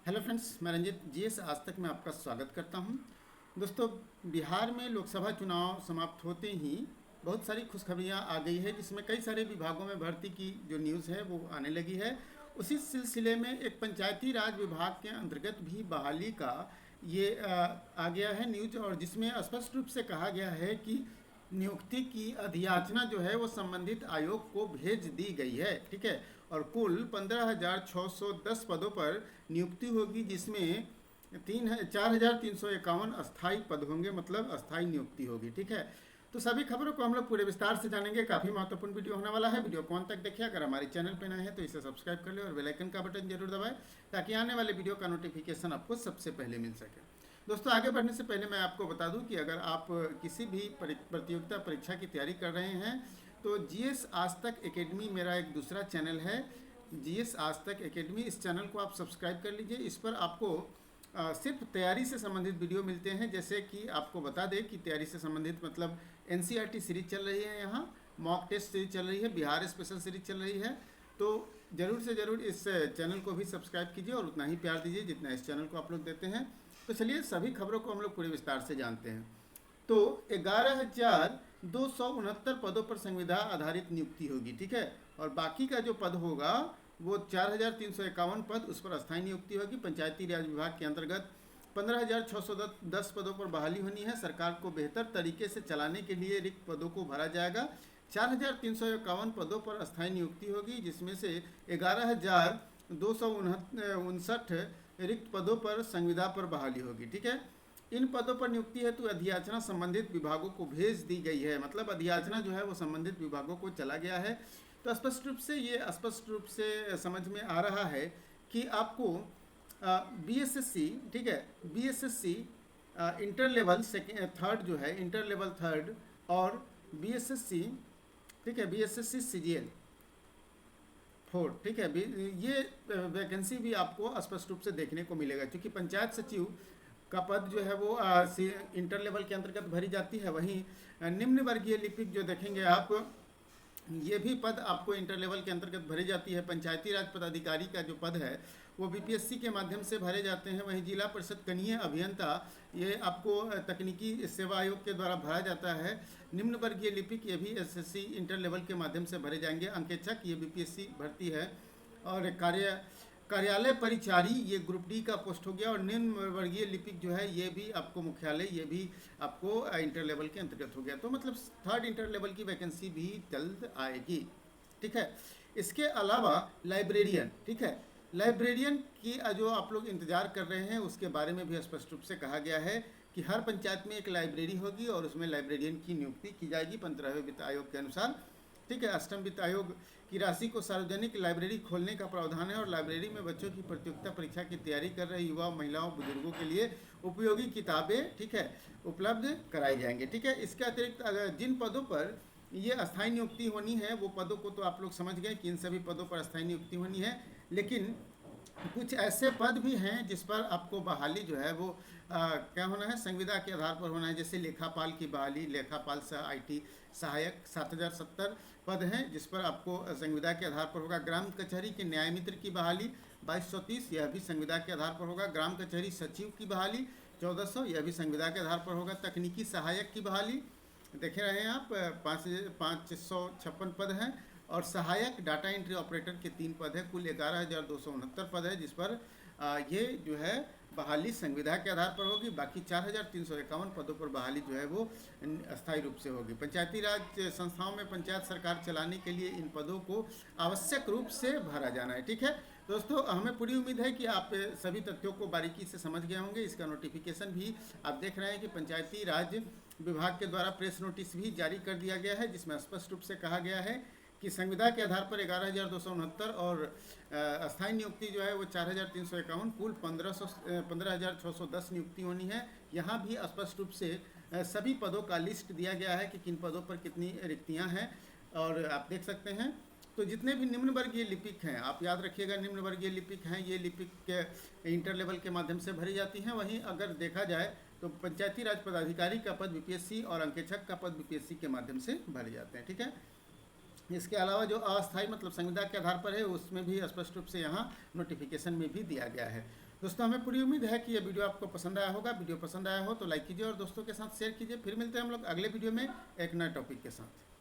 Hello friends, मैं Ranjit GS आज तक में आपका स्वागत करता हूं। दोस्तों, बिहार में लोकसभा चुनाव समाप्त होते ही बहुत सारी खुशखबरियां आ गई है, जिसमें कई सारे विभागों में भर्ती की जो न्यूज़ है वो आने लगी है। उसी सिलसिले में एक पंचायती राज विभाग के अंतर्गत भी बहाली का ये आ गया है न्यूज, और जिसमें स्पष्ट रूप से कहा गया है कि नियुक्ति की अधियाचना जो है वो संबंधित आयोग को भेज दी गई है। ठीक है, और कुल 15,610 पदों पर नियुक्ति होगी, जिसमें 4,351 अस्थाई पद होंगे, मतलब अस्थाई नियुक्ति होगी। ठीक है, तो सभी खबरों को हम लोग पूरे विस्तार से जानेंगे। काफ़ी महत्वपूर्ण वीडियो होने वाला है। वीडियो को अंत तक देखिए। अगर हमारे चैनल पर नए हैं तो इसे सब्सक्राइब कर ले और बेल आइकन का बटन जरूर दबाएं, ताकि आने वाले वीडियो का नोटिफिकेशन आपको सबसे पहले मिल सके। दोस्तों, आगे बढ़ने से पहले मैं आपको बता दूं कि अगर आप किसी भी प्रतियोगिता परीक्षा की तैयारी कर रहे हैं तो जीएस आज तक एकेडमी मेरा एक दूसरा चैनल है। जीएस आज तक एकेडमी, इस चैनल को आप सब्सक्राइब कर लीजिए। इस पर आपको सिर्फ तैयारी से संबंधित वीडियो मिलते हैं। जैसे कि आपको बता दें कि तैयारी से संबंधित मतलब एनसीईआरटी सीरीज चल रही है, यहाँ मॉक टेस्ट सीरीज चल रही है, बिहार स्पेशल सीरीज चल रही है। तो ज़रूर से ज़रूर इस चैनल को भी सब्सक्राइब कीजिए और उतना ही प्यार दीजिए जितना इस चैनल को आप लोग देते हैं। तो चलिए सभी खबरों को हम लोग पूरे विस्तार से जानते हैं। तो 11,269 पदों पर संविदा आधारित नियुक्ति होगी। ठीक है, और बाकी का जो पद होगा वो 4,351 पद, उस पर अस्थायी नियुक्ति होगी। पंचायती राज विभाग के अंतर्गत 15,610 पदों पर बहाली होनी है। सरकार को बेहतर तरीके से चलाने के लिए रिक्त पदों को भरा जाएगा। 4,351 पदों पर अस्थायी नियुक्ति होगी, जिसमें से 11,259 रिक्त पदों पर संविदा पर बहाली होगी। ठीक है, इन पदों पर नियुक्ति हेतु अधियाचना संबंधित विभागों को भेज दी गई है। मतलब अधियाचना जो है वो संबंधित विभागों को चला गया है। तो स्पष्ट रूप से समझ में आ रहा है कि आपको बीएसएससी, ठीक है, बीएसएससी इंटर लेवल थर्ड जो है, इंटर लेवल थर्ड, और बीएसएससी, ठीक है, बीएसएससी सीजीएल फोर्थ, ठीक है, ये वैकेंसी भी आपको स्पष्ट रूप से देखने को मिलेगा। क्योंकि पंचायत सचिव का पद जो है वो इंटर लेवल के अंतर्गत भरी जाती है। वहीं निम्न वर्गीय लिपिक जो देखेंगे आप, ये भी पद आपको इंटर लेवल के अंतर्गत भरी जाती है। पंचायती राज पदाधिकारी का जो पद है वो बीपीएससी के माध्यम से भरे जाते हैं। वहीं जिला परिषद कनीय अभियंता, ये आपको तकनीकी सेवा आयोग के द्वारा भरा जाता है। निम्न वर्गीय लिपिक, ये भी एसएससी इंटर लेवल के माध्यम से भरे जाएंगे। अंकेक्षक, ये बीपीएससी भर्ती है। और कार्यालय परिचारी, ये ग्रुप डी का पोस्ट हो गया। और निम्न वर्गीय लिपिक जो है ये भी आपको मुख्यालय, ये भी आपको इंटर लेवल के अंतर्गत हो गया। तो मतलब थर्ड इंटर लेवल की वैकेंसी भी जल्द आएगी। ठीक है, इसके अलावा लाइब्रेरियन, ठीक है, लाइब्रेरियन की जो आप लोग इंतजार कर रहे हैं उसके बारे में भी स्पष्ट रूप से कहा गया है कि हर पंचायत में एक लाइब्रेरी होगी और उसमें लाइब्रेरियन की नियुक्ति की जाएगी 15वें वित्त आयोग के अनुसार। ठीक है, अष्टम वित्त आयोग की राशि को सार्वजनिक लाइब्रेरी खोलने का प्रावधान है और लाइब्रेरी में बच्चों की प्रतियोगिता परीक्षा की तैयारी कर रहे युवा, महिलाओं, बुजुर्गों के लिए उपयोगी किताबें, ठीक है, उपलब्ध कराई जाएंगी। ठीक है, इसके अतिरिक्त अगर जिन पदों पर ये अस्थायी नियुक्ति होनी है, वो पदों को तो आप लोग समझ गए कि इन सभी पदों पर अस्थायी नियुक्ति होनी है। लेकिन कुछ ऐसे पद भी हैं जिस पर आपको बहाली जो है वो क्या होना है, संविदा के आधार पर होना है। जैसे लेखापाल की बहाली, लेखापाल सह आईटी सहायक 7,070 पद हैं जिस पर आपको संविदा के आधार पर होगा। ग्राम कचहरी के न्याय मित्र की बहाली 2230, यह भी संविदा के आधार पर होगा। ग्राम कचहरी सचिव की बहाली 1400, यह भी संविदा के आधार पर होगा। तकनीकी सहायक की बहाली देख रहे हैं आप, 556 पद हैं। और सहायक डाटा एंट्री ऑपरेटर के 3 पद है। कुल 11,269 पद है जिस पर ये जो है बहाली संविदा के आधार पर होगी। बाकी 4,351 पदों पर बहाली जो है वो अस्थायी रूप से होगी। पंचायती राज संस्थाओं में पंचायत सरकार चलाने के लिए इन पदों को आवश्यक रूप से भरा जाना है। ठीक है दोस्तों, हमें पूरी उम्मीद है कि आप सभी तथ्यों को बारीकी से समझ गए होंगे। इसका नोटिफिकेशन भी आप देख रहे हैं कि पंचायती राज विभाग के द्वारा प्रेस नोटिस भी जारी कर दिया गया है, जिसमें स्पष्ट रूप से कहा गया है कि संविदा के आधार पर 11,269 और अस्थायी नियुक्ति जो है वो 4,351, कुल 15,610 नियुक्ति होनी है। यहाँ भी स्पष्ट रूप से सभी पदों का लिस्ट दिया गया है कि किन पदों पर कितनी रिक्तियाँ हैं, और आप देख सकते हैं। तो जितने भी निम्न वर्गीय लिपिक हैं, आप याद रखिएगा, निम्न वर्गीय लिपिक हैं, ये लिपिक के इंटर लेवल के माध्यम से भरी जाती हैं। वहीं अगर देखा जाए तो पंचायती राज पदाधिकारी का पद बीपीएससी और अंकेक्षक का पद बीपीएससी के माध्यम से भरे जाते हैं। ठीक है, इसके अलावा जो अस्थायी मतलब संविदा के आधार पर है उसमें भी स्पष्ट रूप से यहाँ नोटिफिकेशन में भी दिया गया है। दोस्तों हमें पूरी उम्मीद है कि ये वीडियो आपको पसंद आया होगा। वीडियो पसंद आया हो तो लाइक कीजिए और दोस्तों के साथ शेयर कीजिए। फिर मिलते हैं हम लोग अगले वीडियो में एक नए टॉपिक के साथ।